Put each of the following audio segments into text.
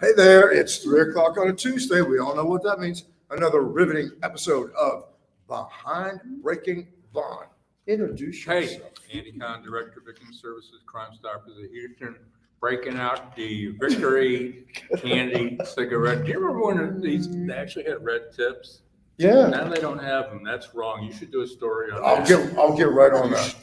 Hey there, it's 3 o'clock on a Tuesday. We all know what that means. Another riveting episode of Behind Breaking Bond. Introduce Hey, yourself. Andy Kahn, Director of Victim Services, Crime Stoppers of Houston, breaking out the Victory Candy cigarette. Do you remember when they actually had red tips? Yeah, Now they don't have them. That's wrong. You should do a story on I'll get right on that.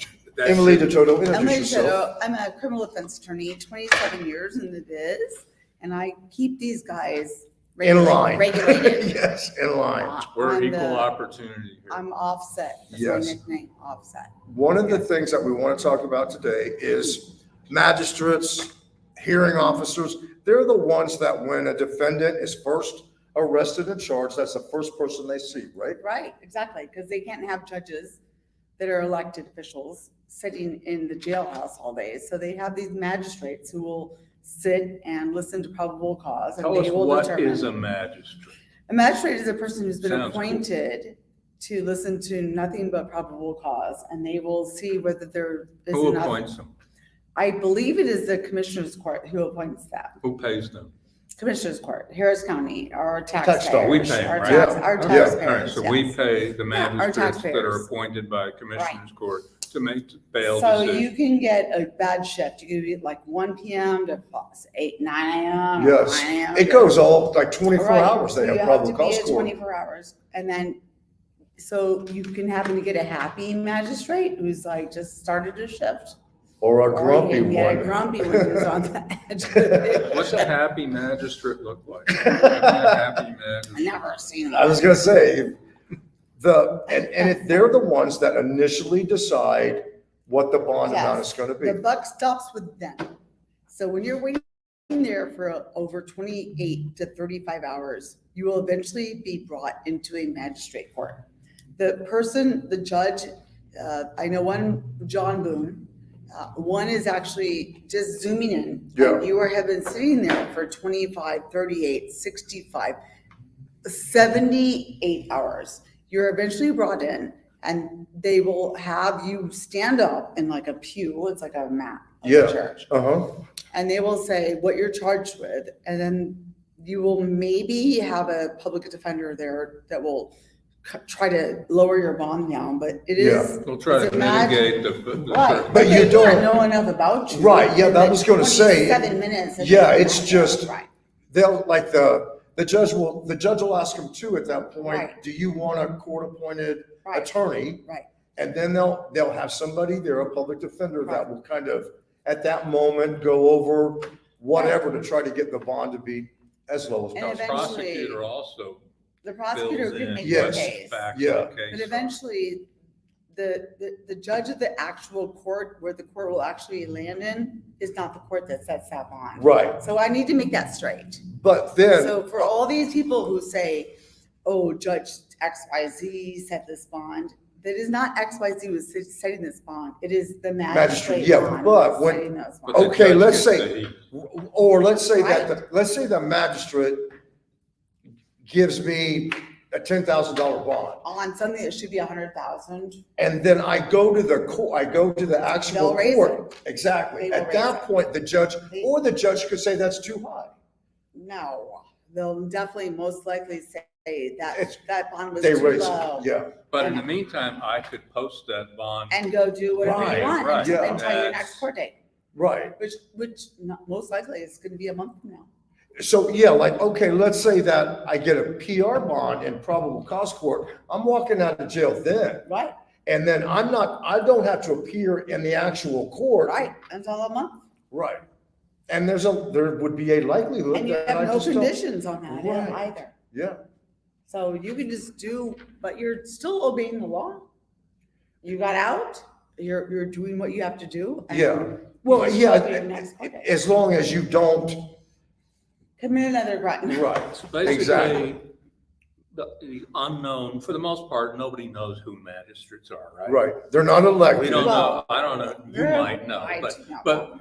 Emily DeToto, introduce Emily yourself. Ditto. I'm a criminal defense attorney, 27 years in the biz, and I keep these guys In line. regulated. Yes, in line. We're I'm equal the- opportunity here. I'm Offset. That's Yes. my nickname, Offset. One of the things that we want to talk about today is magistrates, hearing officers. They're the ones that when a defendant is first arrested and charged, that's the first person they see, right? Right, exactly, because they can't have judges that are elected officials sitting in the jailhouse all day. So they have these magistrates who will sit and listen to probable cause. And Tell they us will what determine. is a magistrate? A magistrate is a person who's been Sounds cool. appointed to listen to nothing but probable cause, and they will see whether there is Who enough. appoints them? I believe it is the commissioner's court who appoints that. Who pays them? Commissioner's court, Harris County, our Tax taxpayers. dollars. We pay, Our right? tax- Yeah. Our Yeah. taxpayers, All right, so we yes. pay the Yeah, our magistrates that are taxpayers. appointed by Commissioner's Court to make bail So decisions. you can get a bad shift. You can be like 1 PM to 9 AM. Yes. 9 AM. It goes all like 24 Right. hours. They So have you probable to be cause at court. 24 hours. And then, so you can happen to get a happy magistrate who's like just started a shift. Or a Or grumpy you can get a one. grumpy one who's on the edge of it. What's a happy magistrate look like? Give me a happy I've magistrate. never seen I was that. gonna say, and if they're the ones that initially decide what the bond amount Yes. is gonna be. The buck stops with them. So when you're waiting there for over 28 to 35 hours, you will eventually be brought into a magistrate court. The person, the judge, I know one, John Boone, one is actually just zooming in. Yeah. You have been sitting there for 25, 38, 65, 78 hours. You're eventually brought in and they will have you stand up in like a pew. It's like a mat of Yeah. the church. Uh-huh. And they will say what you're charged with. And then you will maybe have a public defender there that will try to lower your bond down, but it is. We'll try it's to a mag- mitigate the. Right. But you they don't- can't know enough about you. Right, yeah, in that the was gonna say- 27 minutes. that Yeah, they it's have. just- Right. They'll, like the judge will ask them too at that point, Right. do you want a court-appointed Right. attorney? Right. And then they'll have somebody there, a public defender, that will kind of, at that moment, go over whatever to try to get the bond to be as low as And The possible. eventually- prosecutor also The prosecutor fills can in make Yes. the what case. facts Yeah. of the case But are. eventually, the judge of the actual court, where the court will actually land in, is not the court that sets that bond. Right, So I need to make that straight. but then, So for all these people who say, oh, Judge XYZ set this bond, that is not XYZ who's setting this bond. It is the magistrate. yeah, bond but who's when- setting those But bonds. the Okay, judge let's gets say- the- or let's say let's say the magistrate gives me a $10,000 bond. On something that should be 100,000, And then I go to the court, I go to the actual They'll raise court. Exactly. They will At raise that it. point, the judge could say that's too high. no, they'll definitely most likely say that It's- that bond was They too raise low. it, yeah. But in the meantime, I could post that bond. And go do whatever Right, you want right, yeah. until your That's- next court date, Right. which most likely is going to be a month from now. So, yeah, like, okay, let's say that I get a PR bond in probable cause court. I'm walking out of jail then. Right, And then I don't have to appear in the actual court. right, until a month. Right. And there would be a likelihood And you that I have no just don't. conditions on that Right. either. Yeah, So you can just do, but you're still obeying the law. You got out, you're doing what you have to do. and yeah. you Well, show yeah, up at your next court date. as long as you don't, Commit another crime. right. Basically, Exactly. the unknown, for the most part, nobody knows who magistrates are, right? Right. They're not elected. We don't know. Well, I don't know. You Yeah, might know, I but, do not but know.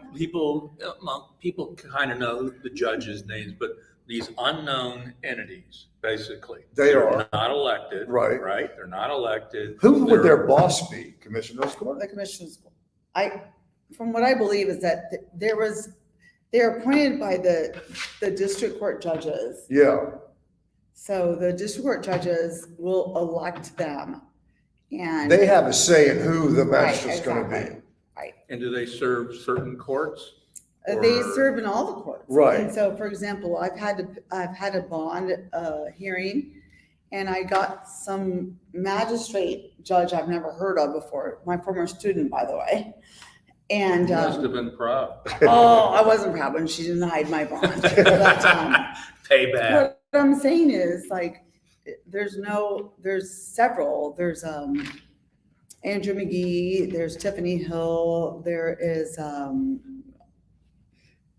people kind of know the judges' names, but these unknown entities, basically. They they're are. not elected. Right. Right? They're not elected. Who would They're- their boss be? Commissioner's court? The commission's, from what I believe is that there was They're appointed by the district court judges. Yeah, So the district court judges will elect them. And they have a say in who the Right, magistrate's gonna be. exactly. And do they serve certain courts? They Or- serve in all the courts. Right. And so, for example, I've had a bond hearing, and I got some magistrate judge I've never heard of before, my former student, by the way. And, You must have been proud. oh, I wasn't proud when she denied my bond. But, Payback. what I'm saying is, like, there's several, there's, Andrew McGee, there's Tiffany Hill, there is,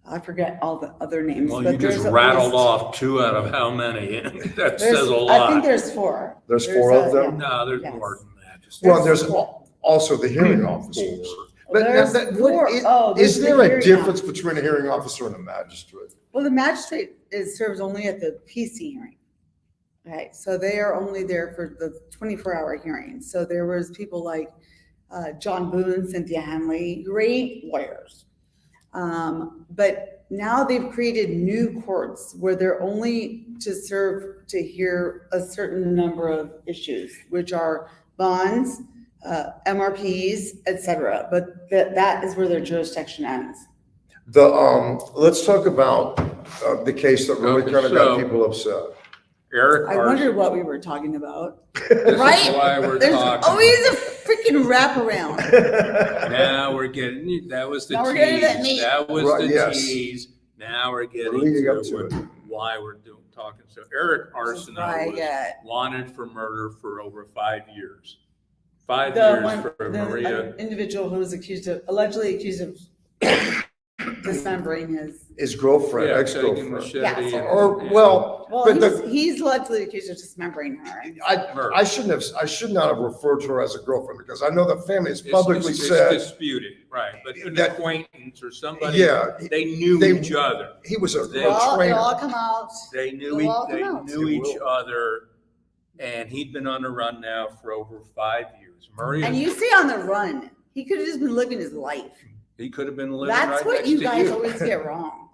I forget all the other names. Well, but you just there's at rattled least- off 2 out of how many? That there's- says a I think lot. there's 4. There's 4 of yeah. them? No, there's Yes. more than that. Just Well, there's four. also the hearing officers. But There's what- 4. Oh, there's Is the there a hearing difference officer. between a hearing officer and a magistrate? Well, the magistrate serves only at the PC hearing. Okay, so they are only there for the 24-hour hearing. So there was people like John Boone, Cynthia Hanley, great lawyers. But now they've created new courts where they're only to hear a certain number of issues, which are bonds, MRPs, et cetera. But that is where their jurisdiction ends. Let's talk about the case that really Okay, kind of got so- people upset. Eric I Carson. wondered what we were talking about. This Right? is why we're There's talking. always a freaking wraparound. Now we're getting, that was the Now we're getting to that tease. meat. That was Right, the yes. tease. Now we're getting leading up to to it. why we're talking. So Eric That's Arsenault what I was get. wanted for murder for over 5 years. 5 The years one, for the Maria. individual who was allegedly accused of dismembering his, His girlfriend, Yeah, taking ex-girlfriend. machete. Yes. and- Or, and- well, well, but he's allegedly accused of dismembering her. Murder. I should not have referred to her as a girlfriend because I know the family has It's- publicly it's said, disputed, right, but an That- acquaintance or somebody, yeah, they knew they- each other. he was a They- Well, it all trainer. come out. They knew, They'll all come out. they knew It each will. other, and he'd been on the run now for over 5 years. Maria, And you say on the run, he could have just been living his life. he could have been living right That's next what to you guys always get wrong.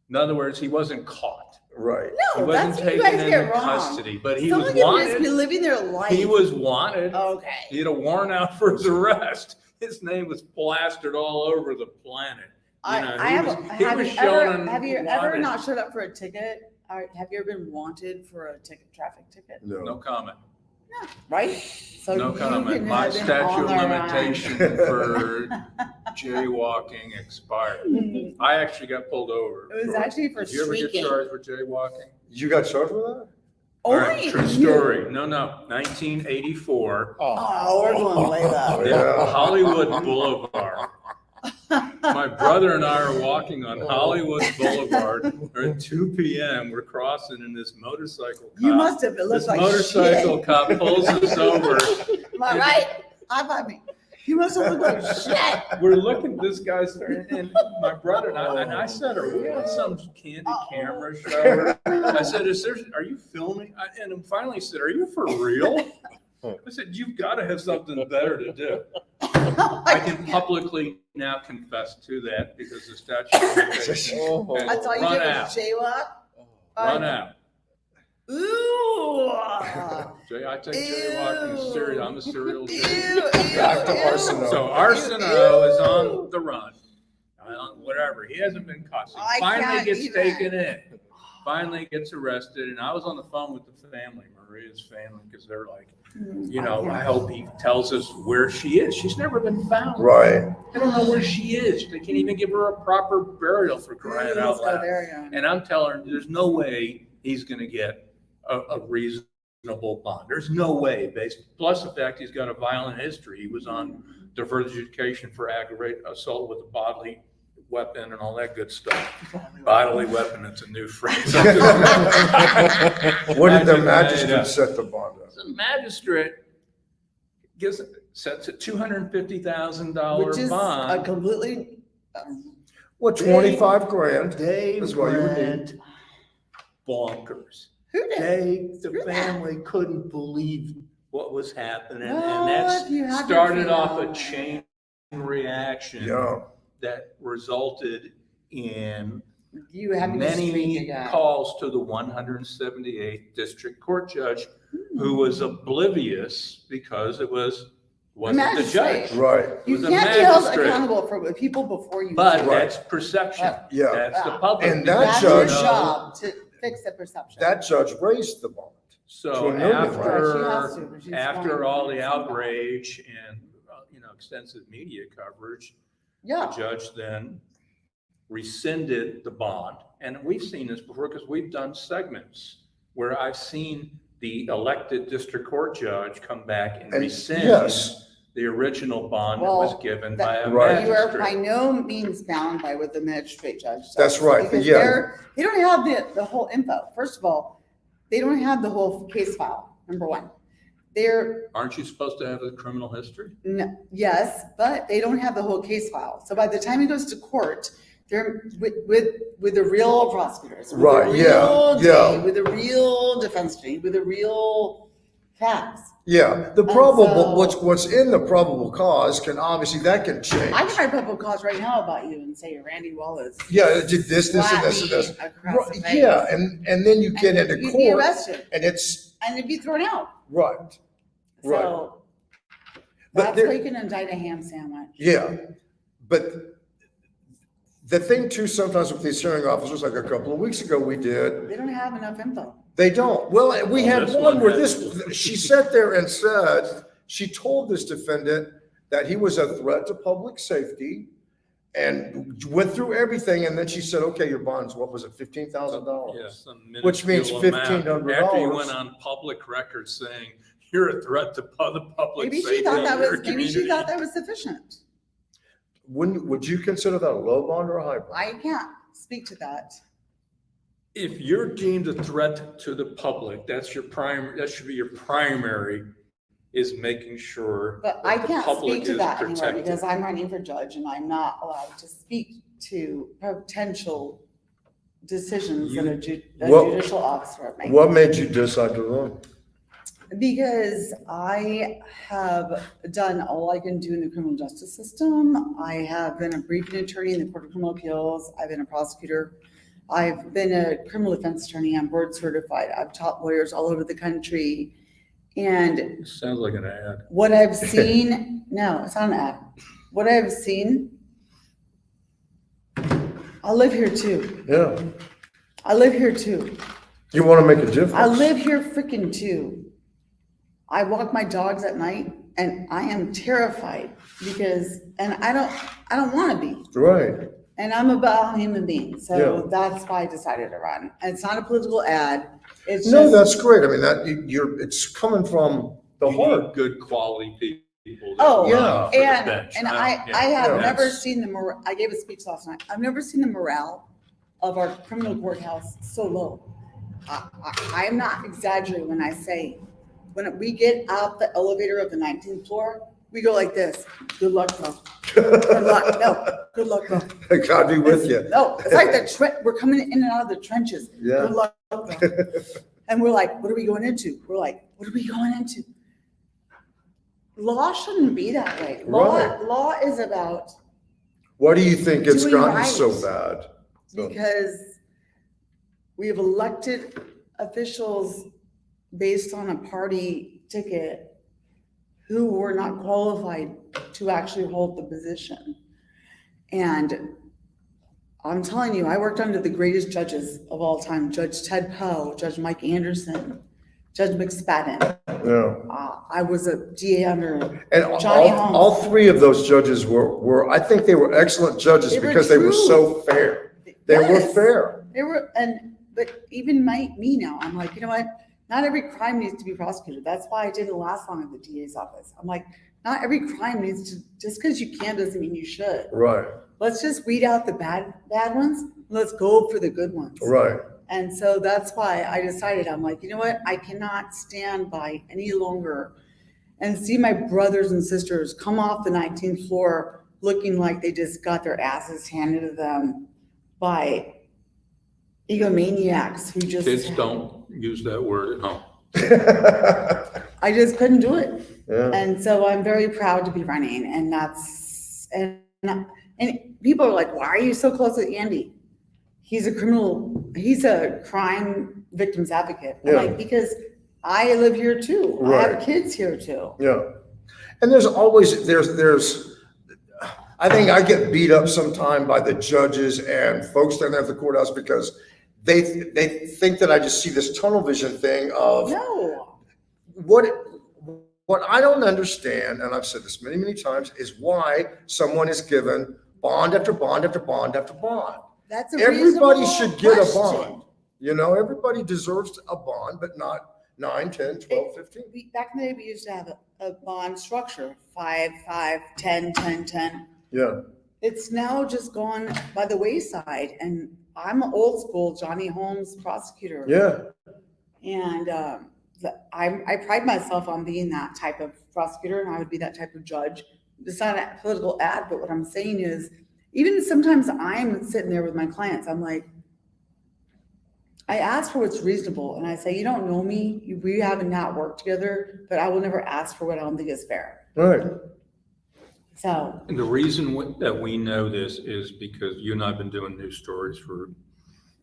In other words, he wasn't caught. Right. He No, wasn't that's what you taken guys get into wrong. custody, but he Someone was could just be wanted. living their life. He was wanted. Okay. He had a warrant out for his arrest. His name was plastered all over the planet. I know, I he have, was- a- he have was you ever, shown have you ever wanted. not showed up for a ticket? Or have you ever been wanted for a traffic ticket? No No. comment. Right? So No you comment. couldn't My have been statute on of the run. limitation for jaywalking expired. It I actually got pulled over. was actually for Did you ever get streaking. charged for jaywalking? You got charged with that? All right, Only true you. story. No, 1984. Oh, we're going way back. Yeah. Hollywood Boulevard. My brother and I are walking on Hollywood Boulevard at 2 p.m. We're crossing in this motorcycle cop. You must have, it This looked like motorcycle shit. cop pulls us over. Am I right? High five me. You must have looked like shit. We're looking, this guy's, and my brother and I said, are we on some candid camera show? I said, are you filming? And then finally said, are you for real? I said, you've got to have something better to do. I can publicly now confess to that because the statute of limitations. That's all you Run did out. was jaywalk? Run out. Ooh. Jay, I take jaywalking serious. I'm a serial Ew, jaywalker. ew, Back to ew. Arsenault. So Arsenault is on the run, whatever. He hasn't been caught. So I he finally can't gets even. taken in. Finally gets arrested, and I was on the phone with the family, Maria's family, because they're like, you know, I hope he tells us where she is. She's never been found. Right. They don't know where she is. They can't even give her a proper burial for crying Let's out go loud. there again. And I'm telling her, there's no way he's going to get a reasonable bond. There's no way, plus the fact he's got a violent history. He was on deferred adjudication for aggravated assault with a bodily weapon and all that good stuff. Bodily weapon, it's a new phrase. What did the Magic magistrate made up. set the bond at? The magistrate sets a $250,000 Which is a bond. completely, What, 25 grand? They That's what you would need. went bonkers. who did? The Screw that. family couldn't believe what was happening, No, and if you that have your started off a freedom. chain reaction Yeah. that resulted in You haven't been streaking many yet. calls to the 178th District Court Judge, who was oblivious because it wasn't the Magistrate. judge. Right, It You was a can't be held magistrate. accountable for what people before you. But do. Right. that's perception. yeah. That's the public. And that That's because, your judge- job to fix the perception. That judge raised the bond. to So a million, right? She has after, to, but she's after fine. all the It's not bad. outrage and, extensive media coverage, the Yeah, judge then rescinded the bond. And we've seen this before because we've done segments where I've seen the elected district court judge come back and And rescind yes, the original bond that was Well, given that- by a Right. you are by magistrate. no means bound by what the magistrate judge does. That's right, Because yeah. they don't have the whole info. First of all, they don't have the whole case file, number one. They're, Aren't you supposed to have a criminal history? yes, but they don't have the whole case file. So by the time he goes to court, they're with the real prosecutors. with the Right, yeah, real yeah. DA, with the real defense attorney, with the real facts. yeah, the And probable, so- what's in the probable cause can, obviously, that can change. I can write public cause right now about you and say Randy Wallace. Yeah, it did this, and slapped this, and me this. across the Right, face. yeah, and then you get And into you'd be court, arrested and it's, and it'd be thrown out. right, Right. So But that's there- why you can indict a ham sandwich. yeah. But the thing too, sometimes with these hearing officers, like a couple of weeks ago, we did, They don't have enough info. they don't. Well, we Well, had this one one where had- this, she sat there and said, she told this defendant that he was a threat to public safety and went through everything. And then she said, okay, your bond's, what was it, $15,000? Yes. some Which means minuscule amount. $1,500. After you went on public record saying, you're a threat to the public Maybe safety she thought in that your was, maybe she community. thought that was sufficient. Would you consider that a low bond or a high bond? I can't speak to that. If you're deemed a threat to the public, that should be your primary, is making sure. But that I the can't public speak to is that anymore protected. because I'm running for judge and I'm not allowed to speak to potential decisions that a What- judicial officer makes. What made you decide to run? Because I have done all I can do in the criminal justice system. I have been a briefing attorney in the Court of Criminal Appeals. I've been a prosecutor. I've been a criminal defense attorney. I'm board certified. I've taught lawyers all over the country. And Sounds like an ad. what I've seen, no, it's not an ad. What I've seen, I live here too. Yeah, I live here too. you want to make a difference. I live here freaking too. I walk my dogs at night and I am terrified because, and I don't want to be. Right, And I'm about human beings. So Yeah. that's why I decided to run. And it's not a political ad. It's no, just, that's great. I mean, it's coming from the You need heart. good quality people. that Oh, run for the and, bench. and don't- I yeah. have Yeah. never seen I gave a speech last night. I've never seen the morale of our criminal courthouse so low. I'm not exaggerating when I say, when we get out the elevator of the 19th floor, we go like this. Good luck, bro. Good luck. No, good luck, bro. God be with you. No, it's like we're coming in and out of the trenches. Yeah. Good luck, bro. And we're like, what are we going into? We're like, what are we going into? Law shouldn't be that way. Right. Law is about, Why do you think it's Doing gotten right. so bad? So- because we have elected officials based on a party ticket who were not qualified to actually hold the position. And I'm telling you, I worked under the greatest judges of all time, Judge Ted Poe, Judge Mike Anderson, Judge McSpadden. Yeah. I was a DA under, And Johnny all Holmes. three of those judges were, I think they were excellent judges They were because they were true. so fair. They were Yes. fair. They were, but even me now, I'm like, you know what? Not every crime needs to be prosecuted. That's why I didn't last long at the DA's office. I'm like, not every crime needs to, just because you can doesn't mean you should. Right, Let's just weed out the bad ones. Let's go for the good ones. right. And so that's why I decided, I'm like, you know what? I cannot stand by any longer and see my brothers and sisters come off the 19th floor looking like they just got their asses handed to them by egomaniacs who just. Kids don't use that word at home. I just couldn't do it. Yeah, And so I'm very proud to be running and And people are like, why are you so close with Andy? He's a crime victims advocate. I'm Yeah. like, because I live here too. I Right. have kids here too. Yeah. And there's always, I think I get beat up sometime by the judges and folks down there at the courthouse because they think that I just see this tunnel vision thing of No. what I don't understand, and I've said this many, many times, is why someone is given bond after bond after bond after bond. That's a Everybody reasonable should get a question. bond. You know, everybody deserves a bond, but not 9, 10, 12, 15. Back in the day, we used to have a bond structure, 5, 5, 10, 10, 10. Yeah. It's now just gone by the wayside, and I'm an old school Johnny Holmes prosecutor. Yeah. And I pride myself on being that type of prosecutor, and I would be that type of judge. It's not a political ad, but what I'm saying is, even sometimes I'm sitting there with my clients, I'm like, I ask for what's reasonable, and I say, you don't know me, we haven't not worked together, but I will never ask for what I don't think is fair. Right. So, And the reason that we know this is because you and I have been doing news stories for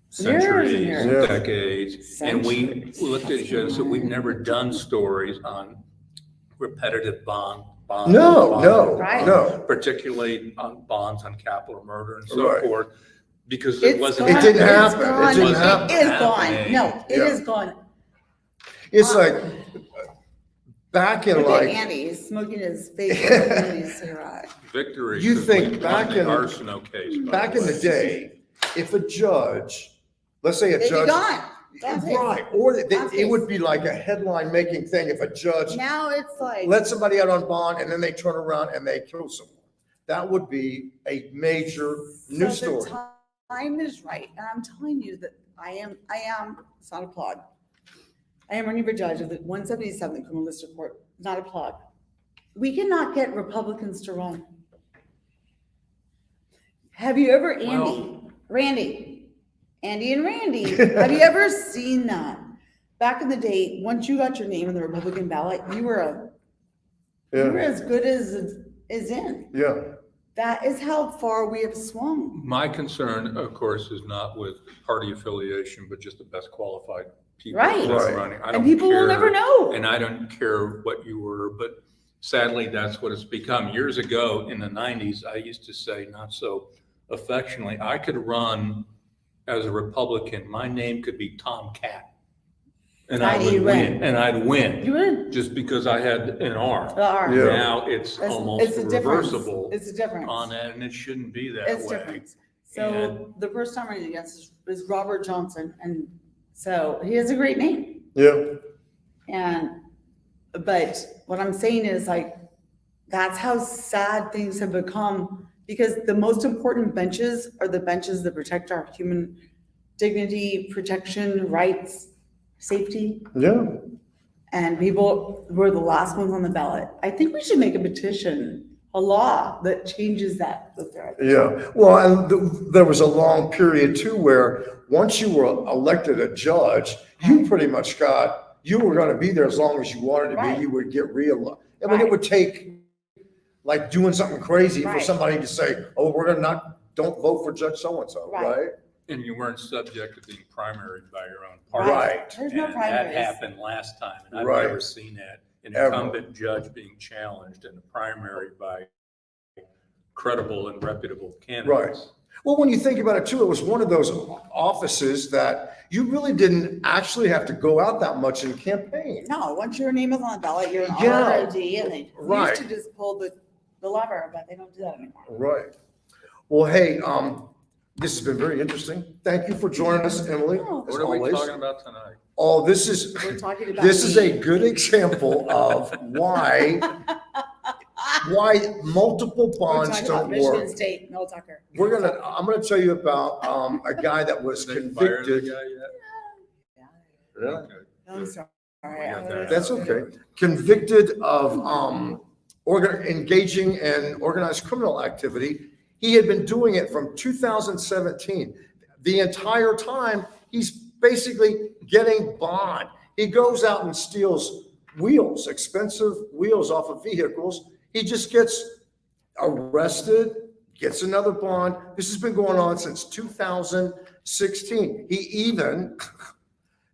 centuries, years. Yeah. decades. And we looked at each other and said, we've never done stories on repetitive bond. No, Right. no. Particularly on bonds on capital murder and so Right. forth, because it it's wasn't. gone. It didn't It's happen. It gone. didn't happen. It is gone. happening. No, it Yeah. is gone. It's like back in Look at like, Andy, he's smoking his face in his cigarette. Victory. You because think we back won the in- Arsenault case. by back in the way. day, if a judge, let's say a They'd be judge. gone. That's it. Right, or Gone it would be like a headline making thing if a judge Now it's like. let somebody out on bond and then they turn around and they kill someone. That would be a major news So the story. time is right, and I'm telling you that I am, it's not a plug. I am running for judge of the 177th Criminal District Court, not a plug. We cannot get Republicans to run. Have you ever, Andy and Randy, have you ever seen that? Back in the day, once you got your name in the Republican ballot, you were Yeah, as good as in. yeah, That is how far we have swung. My concern, of course, is not with party affiliation, but just the best qualified people Right. that are Right. running. I And don't people will never care, know. and I don't care what you were, but sadly, that's what it's become. Years ago, in the 90s, I used to say, not so affectionately, I could run as a Republican. My name could be Tom Cat. And I And would you'd win, win. and I'd win, You would. just because I had an R. The R. Yeah. Now it's almost It's a difference. reversible It's a difference. on that, and it shouldn't be that It's way. different. So the person I'm running against is Robert Johnson, and so he has a great name. yeah, But what I'm saying is like, that's how sad things have become, because the most important benches are the benches that protect our human dignity, protection, rights, safety. yeah. And people were the last ones on the ballot. I think we should make a petition, a law that changes that. Yeah, well, and there was a long period too where once you were elected a judge, you pretty much you were gonna be there as long as you wanted to Right. be, you would get real. I mean, it Right. would take like doing something crazy for Right. somebody to say, oh, we're gonna don't vote for Judge so-and-so, Right. right? And you weren't subject to being primaried by your own party. Right. There's no And that primaries. happened last time, and I've Right. never seen that. An Ever. incumbent judge being challenged in a primary by credible and reputable candidates. Well, when you think about it too, it was one of those offices that you really didn't actually have to go out that much in campaign. No, once your name is on the ballot, you're an Yeah. RRD, and they Right. used to just pull the lever, but they don't do that anymore. Right. Well, hey, this has been very interesting. Thank you for joining us, Emily, Oh. as What are we always. talking about tonight? Oh, this is, We're talking about. this is a me. good example of why multiple We're bonds talking about don't Michigan work. State, Mel Tucker. I'm gonna tell you about, a guy that was Did they fire the convicted. guy yet? Yeah. Really? Okay. I'm sorry. got that. That's okay. Convicted of engaging in organized criminal activity. He had been doing it from 2017. The entire time, he's basically getting bond. He goes out and steals wheels, expensive wheels off of vehicles. He just gets arrested, gets another bond. This has been going on since 2016. He even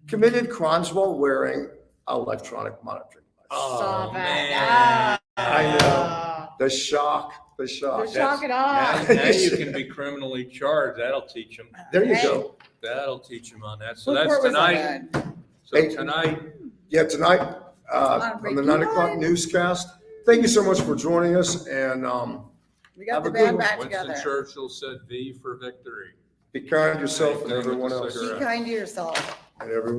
committed crimes while wearing electronic monitoring device. Stop it. man. I know. The shock. They're That's- shocking Now, off. now you can be criminally charged. That'll teach them. There you Hey. go. That'll teach them on that. So What that's court was that tonight. in? So Hey. tonight, Yeah, tonight, on the 9 o'clock newscast. Thank you so much for joining us, and We Have got the a good band one. back Winston together. Churchill said V for victory. be kind to yourself and Thank you, everyone Mr. else, Be Cigarette. kind to yourself. and everyone.